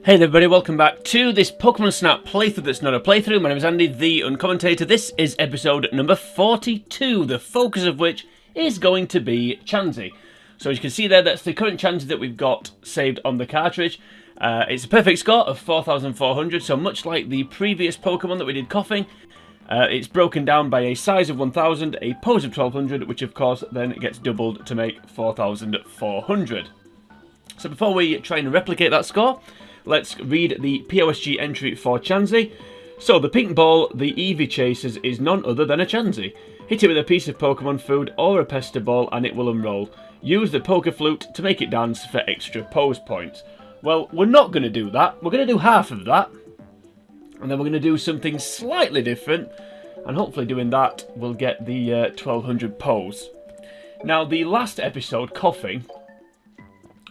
Hey there everybody, welcome back to this Pokemon Snap playthrough that's not a playthrough. My name is Andy, the Uncommentator. This is episode number 42, the focus of which is going to be Chansey. So as you can see there, that's the current Chansey that we've got saved on the cartridge. It's a perfect score of 4,400, so much like the previous Pokemon that we did coughing, it's broken down by a size of 1,000, a pose of 1,200, which of course then gets doubled to make 4,400. So before we try and replicate that score, let's read the POSG entry for Chansey. So, the pink ball the Eevee chases is none other than a Chansey. Hit it with a piece of Pokemon food or a pester ball and it will unroll. Use the Poke Flute to make it dance for extra pose points. Well, we're not going to do that. We're going to do half of that. And then we're going to do something slightly different. And hopefully doing that, we'll get the 1,200 pose. Now, the last episode, coughing,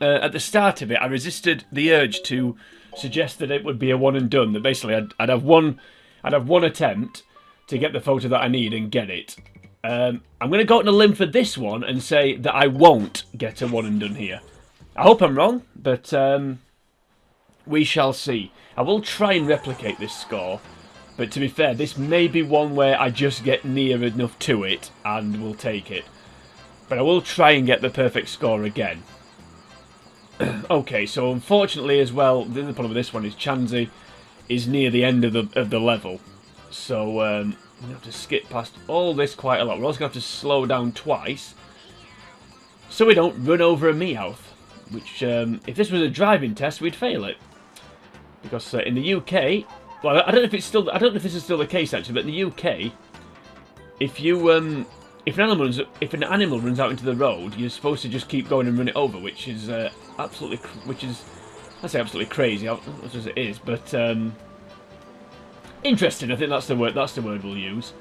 at the start of it, I resisted the urge to suggest that it would be a one and done. That basically, I'd have one attempt to get the photo that I need and get it. I'm going to go out on a limb for this one and say that I won't get a one and done here. I hope I'm wrong, but we shall see. I will try and replicate this score, but to be fair, this may be one where I just get near enough to it and will take it. But I will try and get the perfect score again. Okay, so unfortunately as well, the other problem with this one is Chansey is near the end of the level. So we're going to have to skip past all this quite a lot. We're also going to have to slow down twice so we don't run over a Meowth. Which, if this was a driving test, we'd fail it. Because in the UK, well, I don't know if this is still the case actually, but in the UK, if you if an animal runs out into the road, you're supposed to just keep going and run it over, which is absolutely crazy, as it is. But interesting. I think that's the word. That's the word we'll use.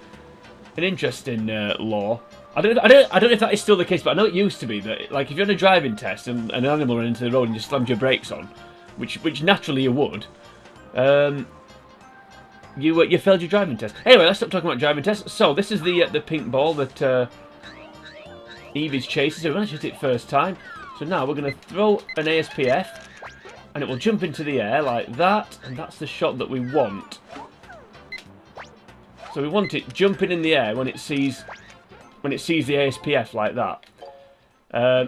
An interesting law. I don't know if that is still the case, but I know it used to be that, like, if you're on a driving test and an animal ran into the road and you slammed your brakes on, which naturally you would, you failed your driving test. Anyway, let's stop talking about driving tests. So this is the pink ball that Eevee's chases. So we managed to hit it first time. So now we're going to throw an ASPF, and it will jump into the air like that, and that's the shot that we want. So we want it jumping in the air when it sees the ASPF like that.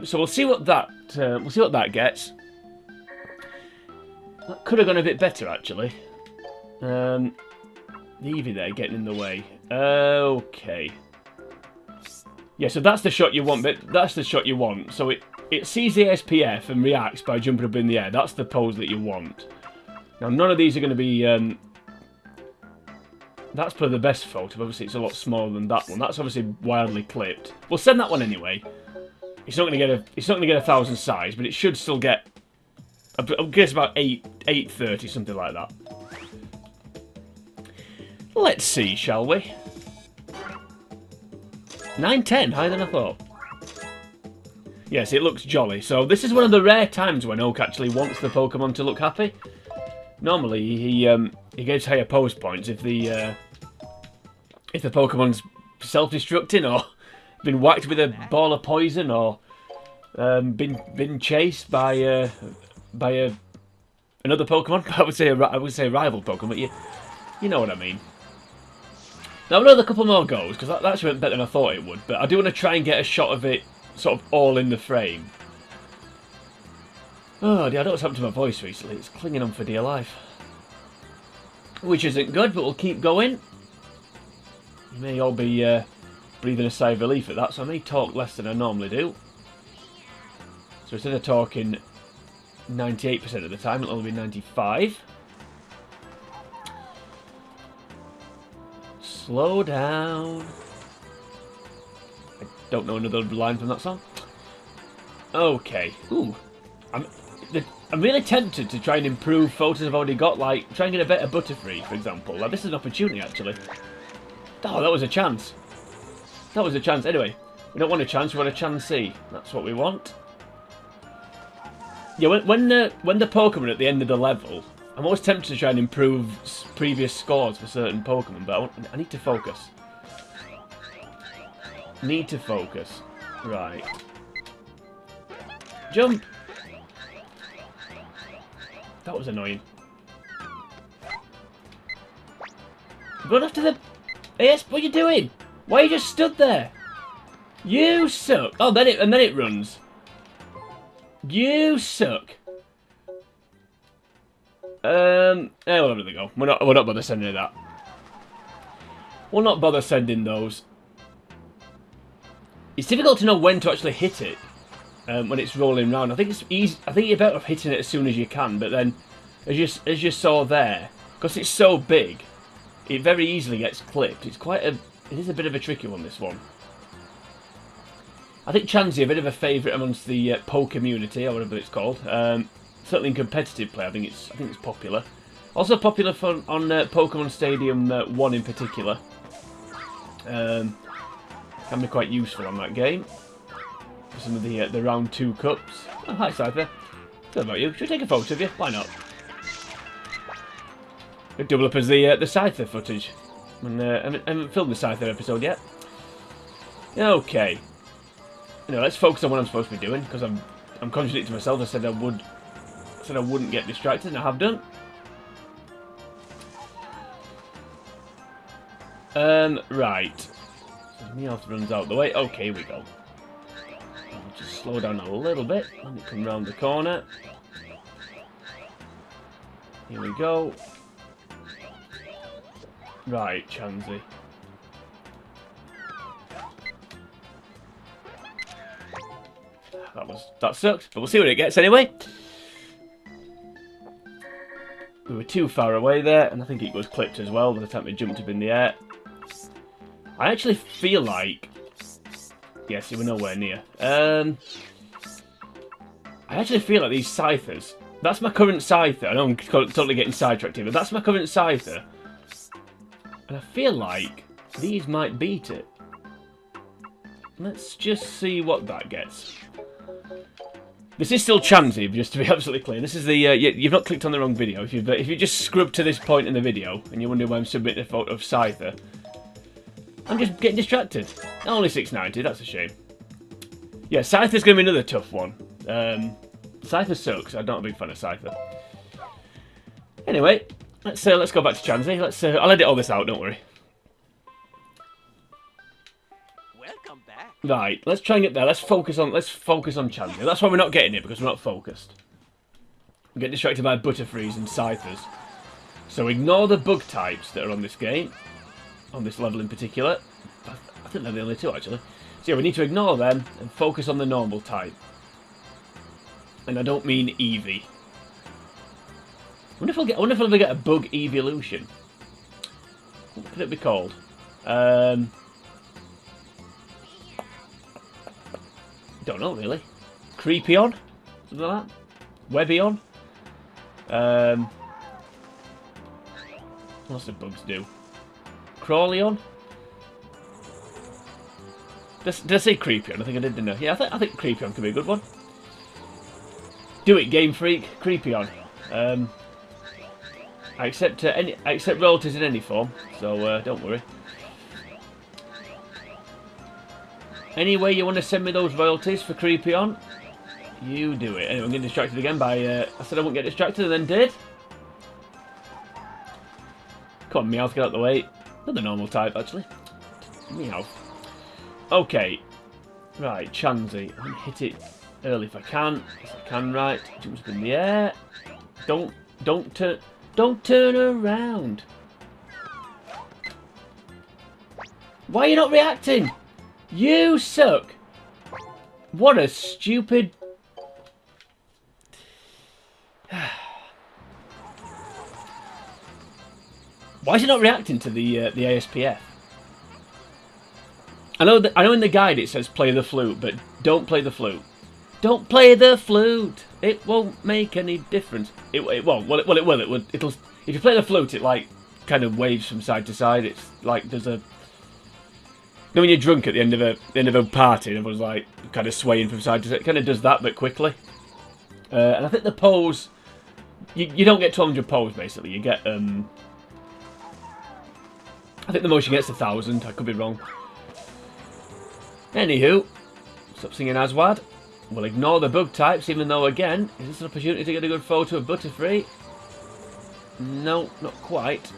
So we'll see what that gets. That could have gone a bit better actually. The Eevee there getting in the way. Okay. Yeah, so that's the shot you want, but that's the shot you want. So it sees the SPF and reacts by jumping up in the air. That's the pose that you want. Now, none of these are going to be... that's probably the best photo. Obviously, it's a lot smaller than that one. That's obviously wildly clipped. We'll send that one anyway. It's not going to get 1,000 size, but it should still get... I guess about 830, something like that. Let's see, shall we? 910, higher than I thought. Yes, it looks jolly. So this is one of the rare times when Oak actually wants the Pokemon to look happy. Normally, he gives higher pose points if the Pokemon's self-destructing or been whacked with a ball of poison or been chased by another Pokemon. I would say a rival Pokemon, but you know what I mean. Now, another couple more goes, because that actually went better than I thought it would, but I do want to try and get a shot of it sort of all in the frame. Oh dear, I don't know what's happened to my voice recently. It's clinging on for dear life. Which isn't good, but we'll keep going. You may all be breathing a sigh of relief at that, so I may talk less than I normally do. So instead of talking 98% of the time, it'll only be 95%. Slow down. I don't know another line from that song. Okay. Ooh. I'm really tempted to try and improve photos I've already got, like try and get a better Butterfree, for example. Like, this is an opportunity, actually. Oh, that was a chance. That was a chance. Anyway, we don't want a chance, we want a Chansey. That's what we want. Yeah, when the Pokemon at the end of the level, I'm always tempted to try and improve previous scores for certain Pokemon, but I need to focus. Need to focus. Right. Jump! That was annoying. Run after the AS. What are you doing? Why are you just stood there? You suck. Oh, then it runs. You suck. Well, there we go. We're not bother sending that. We'll not bother sending those. It's difficult to know when to actually hit it when it's rolling round. I think it's easy. I think you're better off hitting it as soon as you can. But then, as you saw there, because it's so big, it very easily gets clipped. It is a bit of a tricky one. This one. I think Chansey a bit of a favourite amongst the Poe community, or whatever it's called. Certainly in competitive play, I think it's popular. Also popular on Pokemon Stadium 1 in particular. Can be quite useful on that game. For some of the round 2 cups. Oh, hi Scyther. What about you? Should we take a photo of you? Why not? It'll double up as the Scyther footage. I haven't filmed the Scyther episode yet. Okay. Let's focus on what I'm supposed to be doing, because I'm contradicting to myself. I said I wouldn't get distracted, and I have done. Right. So Meowth runs out the way. Okay, here we go. I'll just slow down a little bit. Let me come round the corner. Here we go. Right, Chansey. That sucked, but we'll see what it gets anyway. We were too far away there, and I think it was clipped as well by the time it jumped up in the air. I actually feel like... Yes, you were nowhere near. I actually feel like these Scythers... That's my current Scyther. I know I'm totally getting sidetracked here, but that's my current Scyther. And I feel like these might beat it. Let's just see what that gets. This is still Chansey, just to be absolutely clear. This is the you've not clicked on the wrong video. If you just scrub to this point in the video and you're wondering why I'm submitting a photo of Scyther, I'm just getting distracted. Only 690. That's a shame. Yeah, Scyther's going to be another tough one. Scyther sucks. I'm not a big fan of Scyther. Anyway, let's go back to Chansey. I'll edit all this out. Don't worry. Right, let's try and get there. Let's focus on Chansey. That's why we're not getting it, because we're not focused. We get distracted by Butterfrees and Scythers. So ignore the bug types that are on this game, on this level in particular. I think they're the only two actually. So yeah, we need to ignore them and focus on the normal type. And I don't mean Eevee. I wonder if I'll ever get a bug evolution. What could it be called? Don't know really. Creepyon? Something like that? Webbion? What else do bugs do? Crawleon? Did I say Creepyon? I think I did, didn't I? Yeah, I think Creepyon could be a good one. Do it, Game Freak. Creepyon. I accept royalties in any form, so don't worry. Any way you want to send me those royalties for Creepyon, you do it. Anyway, I'm getting distracted again by... I said I wouldn't get distracted and then did. Come on, Meowth, get out of the way. Another normal type, actually. Meowth. Okay. Right, Chansey. I'm going to hit it early if I can. If I can, right. Jumps up in the air. Don't turn around. Why are you not reacting? You suck! What a stupid... Why is he not reacting to the ASPF? I know in the guide it says play the flute, but don't play the flute. Don't play the flute! It won't make any difference. It won't. Well, it will. It'll. If you play the flute, it like kind of waves from side to side. It's like there's a... You know when you're drunk at the end of a party and everyone's like kind of swaying from side to side? It kind of does that, but quickly. And I think the pose... You don't get 1200 pose, basically. You get... I think the most you get is 1000. I could be wrong. Anywho. Stop singing Aswad. We'll ignore the bug types, even though, again, is this an opportunity to get a good photo of Butterfree? No, not quite.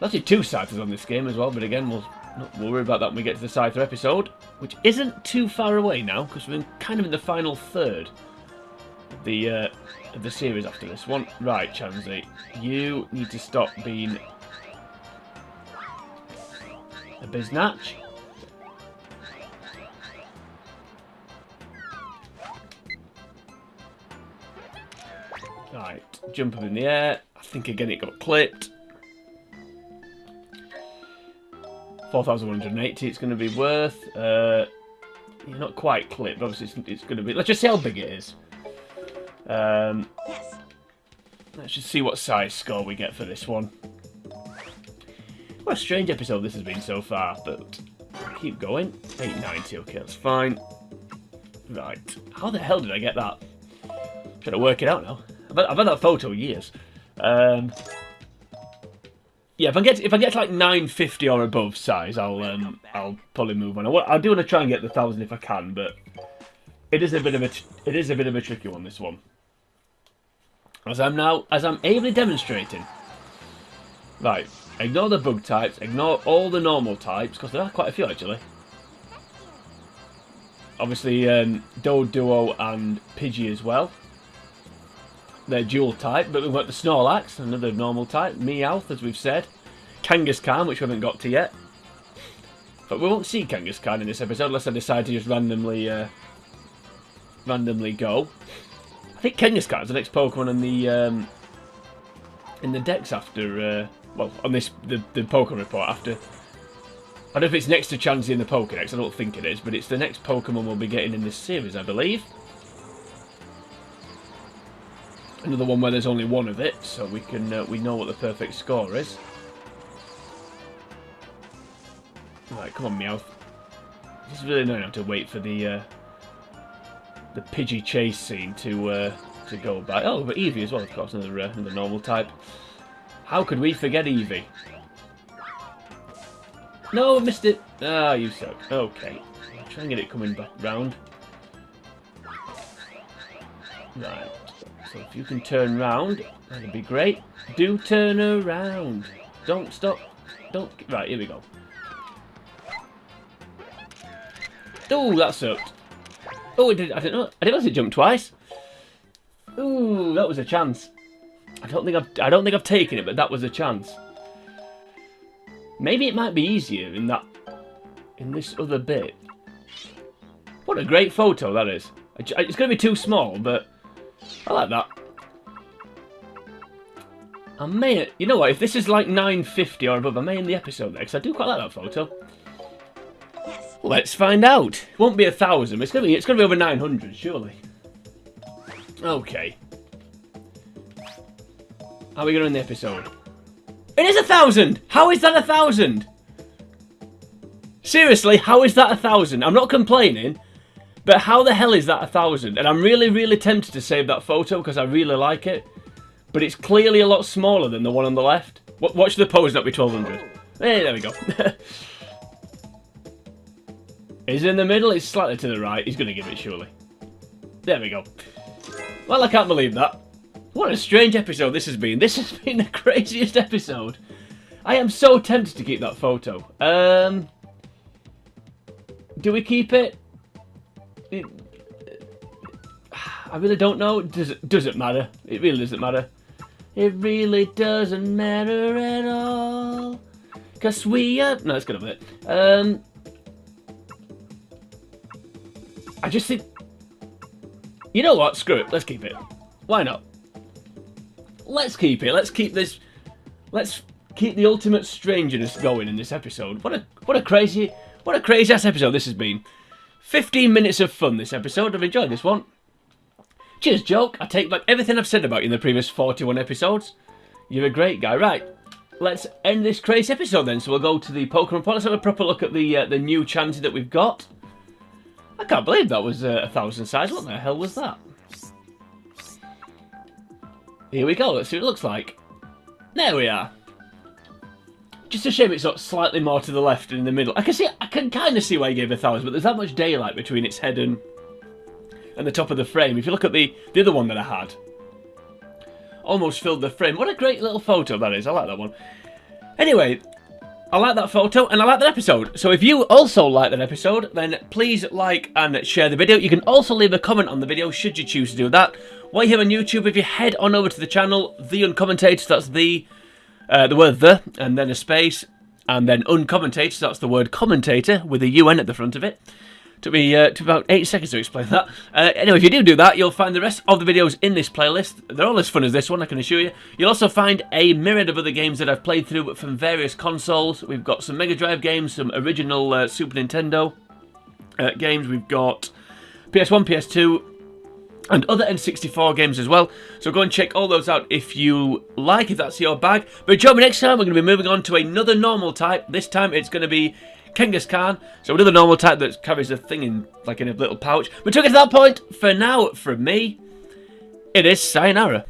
Actually, 2 Scythers on this game as well, but again, we'll worry about that when we get to the Scyther episode, which isn't too far away now, because we're kind of in the final third of the series after this one. Right, Chansey, you need to stop being a biznatch. Right, jump up in the air. I think again it got clipped. 4,180 it's going to be worth. You're not quite clipped, obviously it's going to be... Let's just see how big it is. Yes. Let's just see what size score we get for this one. What a strange episode this has been so far, but keep going. 890, okay, that's fine. Right, how the hell did I get that? Trying to work it out now. I've had that photo years. Yeah, if I get to like 950 or above size, I'll probably move on. I do want to try and get the 1,000 if I can, but it is a bit of a tricky one, this one. As I'm ably demonstrating. Right, ignore the bug types, ignore all the normal types, because there are quite a few actually. Obviously, Duo and Pidgey as well. They're dual type, but we've got the Snorlax, another normal type. Meowth, as we've said. Kangaskhan, which we haven't got to yet. But we won't see Kangaskhan in this episode unless I decide to just randomly go. I think Kangaskhan's the next Pokemon in the Dex after, well, on the Pokemon report after. I don't know if it's next to Chansey in the Pokédex, I don't think it is, but it's the next Pokemon we'll be getting in this series, I believe. Another one where there's only one of it, so we can we know what the perfect score is. Right, come on, Meowth. This is really annoying. I have to wait for the Pidgey chase scene to go by. Oh, but Eevee as well, of course, another normal type. How could we forget Eevee? No, I missed it. Ah, you suck. Okay, I'll try and get it coming back round. Right. So if you can turn round, that'd be great. Do turn around. Don't stop. Don't. Right, here we go. Oh, that sucked. Oh, I didn't know. I didn't know it jumped twice. Ooh, that was a chance. I don't think I've taken it, but that was a chance. Maybe it might be easier in this other bit. What a great photo that is. It's going to be too small, but I like that. I may, you know what? If this is like 950 or above, I may end the episode there because I do quite like that photo. Yes. Let's find out. It won't be 1,000. It's gonna be over 900, surely. Okay. How are we going to end the episode? It is 1,000! How is that 1,000? Seriously, how is that 1,000? I'm not complaining, but how the hell is that 1,000? And I'm really, really tempted to save that photo because I really like it. But it's clearly a lot smaller than the one on the left. Watch the pose, not be 1,200. Hey, there we go. Is it in the middle? It's slightly to the right. He's going to give it, surely. There we go. Well, I can't believe that. What a strange episode this has been. This has been the craziest episode. I am so tempted to keep that photo. Do we keep it? I really don't know. Does it matter? It really doesn't matter. It really doesn't matter at all. Because we are... No, let's get over it. I just think... You know what? Screw it. Let's keep it. Why not? Let's keep it. Let's keep this... Let's keep the ultimate strangeness going in this episode. What a crazy ass episode this has been. 15 minutes of fun this episode. I've enjoyed this one. Cheers, joke. I take back everything I've said about you in the previous 41 episodes. You're a great guy. Right, let's end this crazy episode then. So we'll go to the Pokemon report. Let's have a proper look at the new Chansey that we've got. I can't believe that was 1,000 size. What the hell was that? Here we go. Let's see what it looks like. There we are. Just a shame it's not slightly more to the left and in the middle. I can kind of see why he gave 1,000, but there's that much daylight between its head and the top of the frame. If you look at the other one that I had, almost filled the frame. What a great little photo that is. I like that one. Anyway, I like that photo and I like that episode. So if you also like that episode, then please like and share the video. You can also leave a comment on the video should you choose to do that. While you're here on YouTube, if you head on over to the channel, The Uncommentator, that's the word the, and then a space, and then uncommentator, so that's the word commentator with a UN at the front of it. Took me about 8 seconds to explain that. Anyway, if you do that, you'll find the rest of the videos in this playlist. They're all as fun as this one, I can assure you. You'll also find a myriad of other games that I've played through from various consoles. We've got some Mega Drive games, some original Super Nintendo games. We've got PS1, PS2, and other N64 games as well. So go and check all those out if you like, if that's your bag. But join me next time, we're going to be moving on to another normal type. This time it's going to be Genghis Khan, so another normal type that carries a thing in a little pouch. But to get to that point, for now, from me, it is sayonara.